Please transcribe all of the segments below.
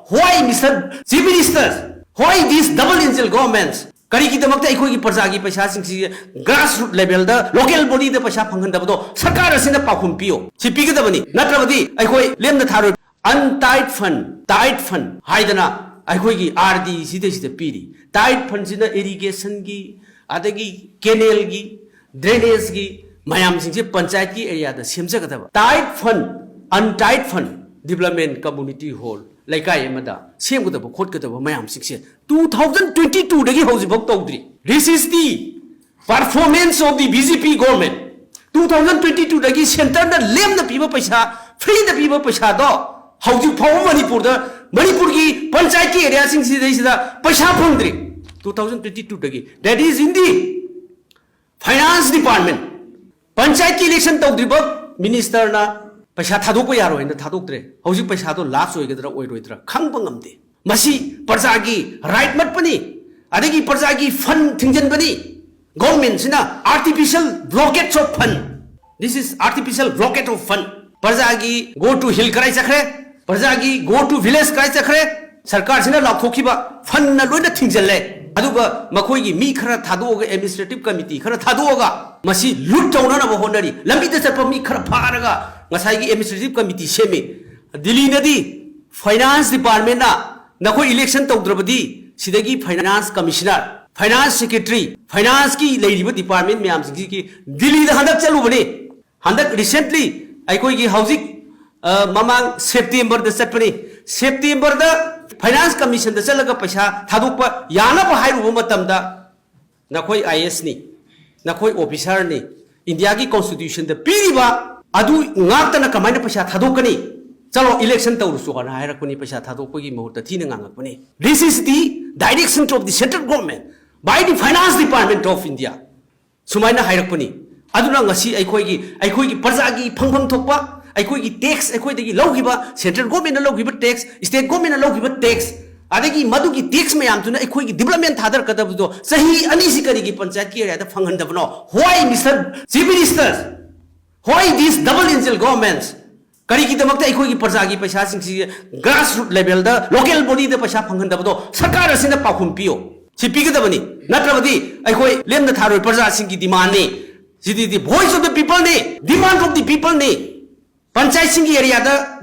Why, Mr. Chief Minister? Why these double angel governments? Karigi the Makta Ikogi Persagi Pesha grassroots level, the local body the Pesha Fanghandabano, Sakara Sina Pakumpio, Chipiga the money, Natravadi, Ikoi, Lem the Taro, untied fund, Haidana, Ikogi, RD, Sidish the Piri, tied funds in the irrigation gi, Adagi, Canal gi, drainage gi, Mayam Singh Panchayati area, the Simsakatava, tied fund, untied fund, development community hall. Like I am a same with the Bokot Mayam 6 years. 2022 the house book. This is the performance of the BJP government. 2022 the center the lame the people Pesha, free the people Pesha do. How you power Manipur the Manipurgi, Panchayati area since there is the Pesha Pundri. 2022 the that is in the finance department. Panchayati election to the minister na. Pesha Taduko Yaro in the Tadukre, Hosi Pesado laughs with the Oidra, Kangbangam. Masi, Parzagi, right Matpani, Adegi Parzagi, fun Tinjan Bani, governments in a artificial rockets of fun. This is artificial rocket of fun. Parzagi, go to Hill Kraisakre, Parzagi, go to village Kraisakre, Sarkar Sina Lakokiba, fun Naluna Tinjale, Aduba, Makogi, Mikra Tadoga Administrative Committee, Kara Tadoga, Masi, look down on our Honari, Lamita Mikra Paraga. Masai administrative committee semi Delhi nadi finance department na koi election tawdrabadi sidagi finance commissioner finance secretary finance ki leiriba department myam sing ki Delhi da handak chalu bani handak recently ai koi gi housing mamang September da chatpani September da finance commission da chalaga paisa thadukpa yana ba hairu matam da na koi IS ni na koi officer ni India ki constitution da piriba Adu Natana Kamana Pasha Tadokani. Salo election Taurusu and Hirakuni Pasha Tadoki Mota Tinangapani. This is the direction of the central government by the finance department of India. Sumaina Hirakuni. Aduna si Aikogi, Parzagi, Pangam Topa, Aikogi tax, Aikogi Logiba, central government Logiba tax, state government Logiba tax. Adegi Maduki takes me am to Aikogi development Hadar Katabudo. Sahi Anisikari Panchaki at the Fanghandabano. Why, Mr. Chief Minister? Why these double angel governments? Karigi the Makta Ikogi Persagi Peisa grassroots level, the local body the Pesha Fanghandabano, Sakara Sina Pakumpio. Chipiga the money, Natravadi, Ikoi, Lem the Taro Persasingi demand. The voice of the people, demand of the people, Panchayat Singi area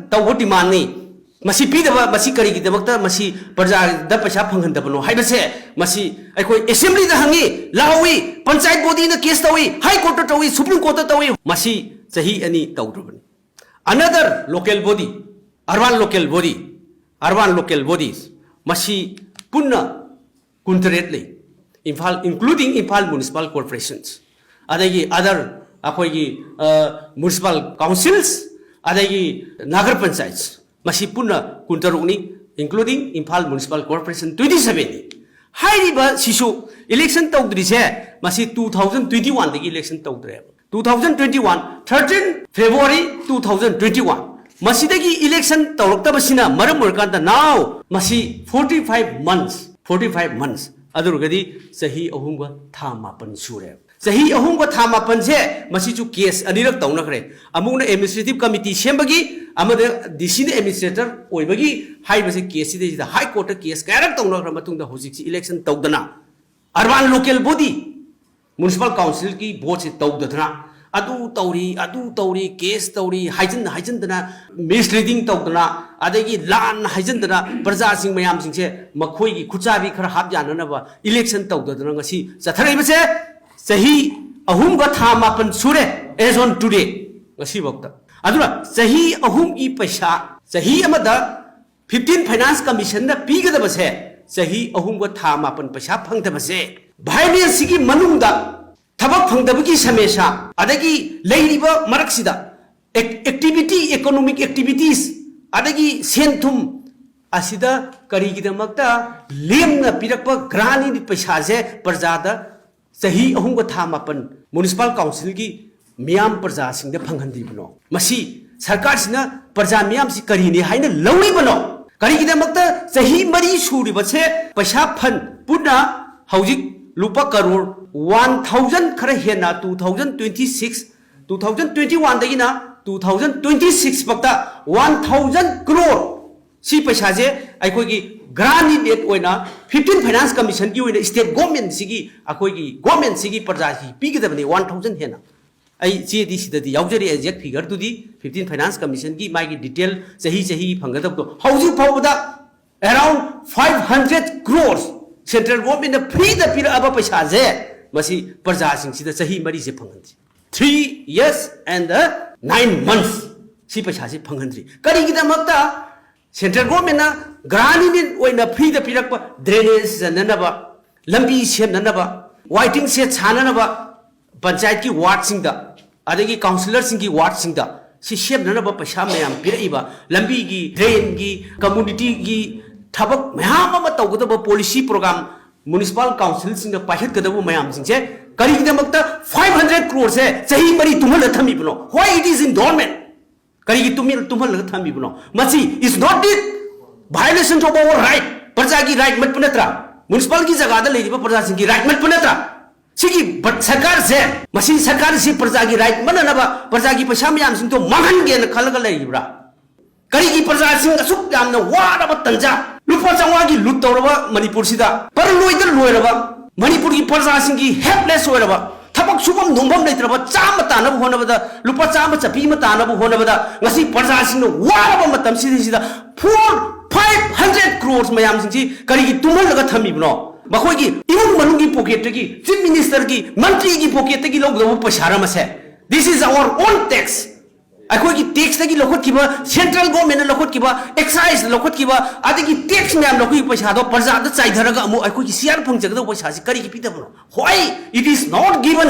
the what demand. Masi Pida Masi Karigi the Makta, Masi Persa, the Pesha Fanghandabano, Hibase, Masi, Ikoi, Assembly the Hangi, Lawi, Panchayat body in the case away, High Court away, Supreme Court away, Masi. Sahi any Taudraban. Another local body, urban local bodies, Masi Punna Kuntaretli, including Impal municipal corporations, Adagi other Akogi municipal councils, Adagi Nagar Panchayats, Masi Punna Kuntaruni, including Impal municipal corporation 27. High river Sishu election Taudrise, Masi 2021 the election Taudre. 2021, 13 February 2021. Masidagi election Tauroktabasina, Maramurkanta now, Masi 45 months. Adurgadi, Sahi Ahunga Tamapan Sure. Sahi Ahunga Tamapan Se, Masichu case, Adirak Taunakre, among the administrative committee, Shembagi, Amada, the senior administrator, Oibagi, High was a case, the High Court case, Character Matung the Hosik election Taudana. Urban local body. Municipal Council ki board se tawdana adu tauri case tauri haijan dana misleading tawdana adagi lan haijan dana praja sing mayam sing se makhoi gi khuchabi khara hab janana ba election tawdana ngasi satharai base sahi ahum ga tha mapan sure as on today ngasi bokta aduna sahi ahum gi paisa sahi amada 15 finance commission na pigada base sahi ahum ga tha mapan paisa phangda base Violence ki manungda thabak phangdabagi samesha adagi leiriba maraksida activity economic activities adagi senthum asida karigi damakta lemna pirakpa grani ni paisa je parjada sahi ahumga thamapan municipal council ki miyam parja singda phanghandi bano masi sarkar sina parja miyam si karini haina lauri bano karigi damakta sahi mari suri base paisa phan puna haujik Lupa Karur 1000 Karahena 2026 2021 Dagina 2026 Bakta 1000 crore सी पैसा जे अखोगी ग्रानी डेट ओइना 15 finance commission की ओइना state government सिगी अखोगी गवर्नमेंट सिगी प्रजा की पीगदबनी 1000 हेना आई चेदी सिददी यावजरी एग्जैक्ट फिगर तुदी 15 फाइनेंस कमीशन की मागी डिटेल सही फंगदबदो हौजी फावदा अराउंड 500 crores सेंट्रल गवर्नमेंट फ्री द पिरअब पैसा जे मसी प्रजा सिंग सही मरी से फंगंद्री 3 years and 9 months सी पैसा से फंगंद्री करिगिदमक्ता सेंट्रल गवर्नमेंट ग्रानी फ्री द पिरप ड्रेनेज जननबा लंबी सेमननबा वाइटिंग से छाननबा पंचायत की वार्ड सिंग अदगी काउंसिलर सिंग की वार्ड सिंग सी सेमननबा पैसा मयाम पिरइबा लंबी की ड्रेन की कम्युनिटी की थबक मयाम अमा तौगदबा पॉलिसी प्रोग्राम म्युनिसिपल काउंसिल सिंग पाइखतगदबा मयाम सिंगसे करिगिदमक्ता 500 crores से सही मरी तुमल थमीबनो why it is in dormant करिगी तुमल थमीबनो मसी is not it violation of our right प्रजा की राइट मत पनत्रा म्युनिसिपल की जगह लेजिबा प्रजा सिंग की राइट मत पनत्रा सिगी सरकार से मसी सरकार से प्रजा की राइट मननबा प्रजा की पैसा मयाम सिंग तो मांगनगे न खलग लेइब्रा करिगी प्रजा सिंग असुक यामना वारब तंजा लुपा चंवा की लुट तौरबा मणिपुर सिदा पर लोइदर लोइरबा मणिपुर की प्रजा सिंग की हेल्पलेस होइरबा थबक सुबम नुंबम लेत्रबा चाम तानब होनबदा लुपा चाम चपी म तानब होनबदा ngasi प्रजा सिंग वारब मतम सिदा 500 crores मयाम सिंग सी करिगी तुमल लगा थमीबनो मखोगी इमुंग मनुंगी पॉकेट की चीफ मिनिस्टर की मंत्री की पॉकेट की लोग पैसा मसे this is our own tax अखोगी टैक्स की लखोट की सेंट्रल गवर्नमेंट लखोट की एक्साइज लखोट की अदगी टैक्स मैम लखोगी पैसा दो प्रजा द चाइधरगा अमु अखोगी सियार फंगजगदो पैसा से करिगी पिदबनो why it is not given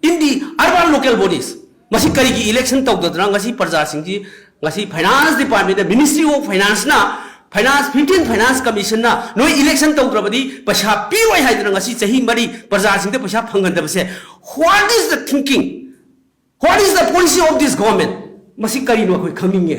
in the urban local bodies मसी करिगी इलेक्शन तौदद्रा ngasi प्रजा सिंगी ngasi finance department ministry of finance ना फाइनेंस 15 फाइनेंस कमीशन ना नो इलेक्शन तौद्रबदी पैसा पीरोय हाइदना ngasi चाही मरी प्रजा सिंग दे पैसा फंगनदबसे what is the thinking what is the policy of this government मसी करिनो अखोई खमिंगे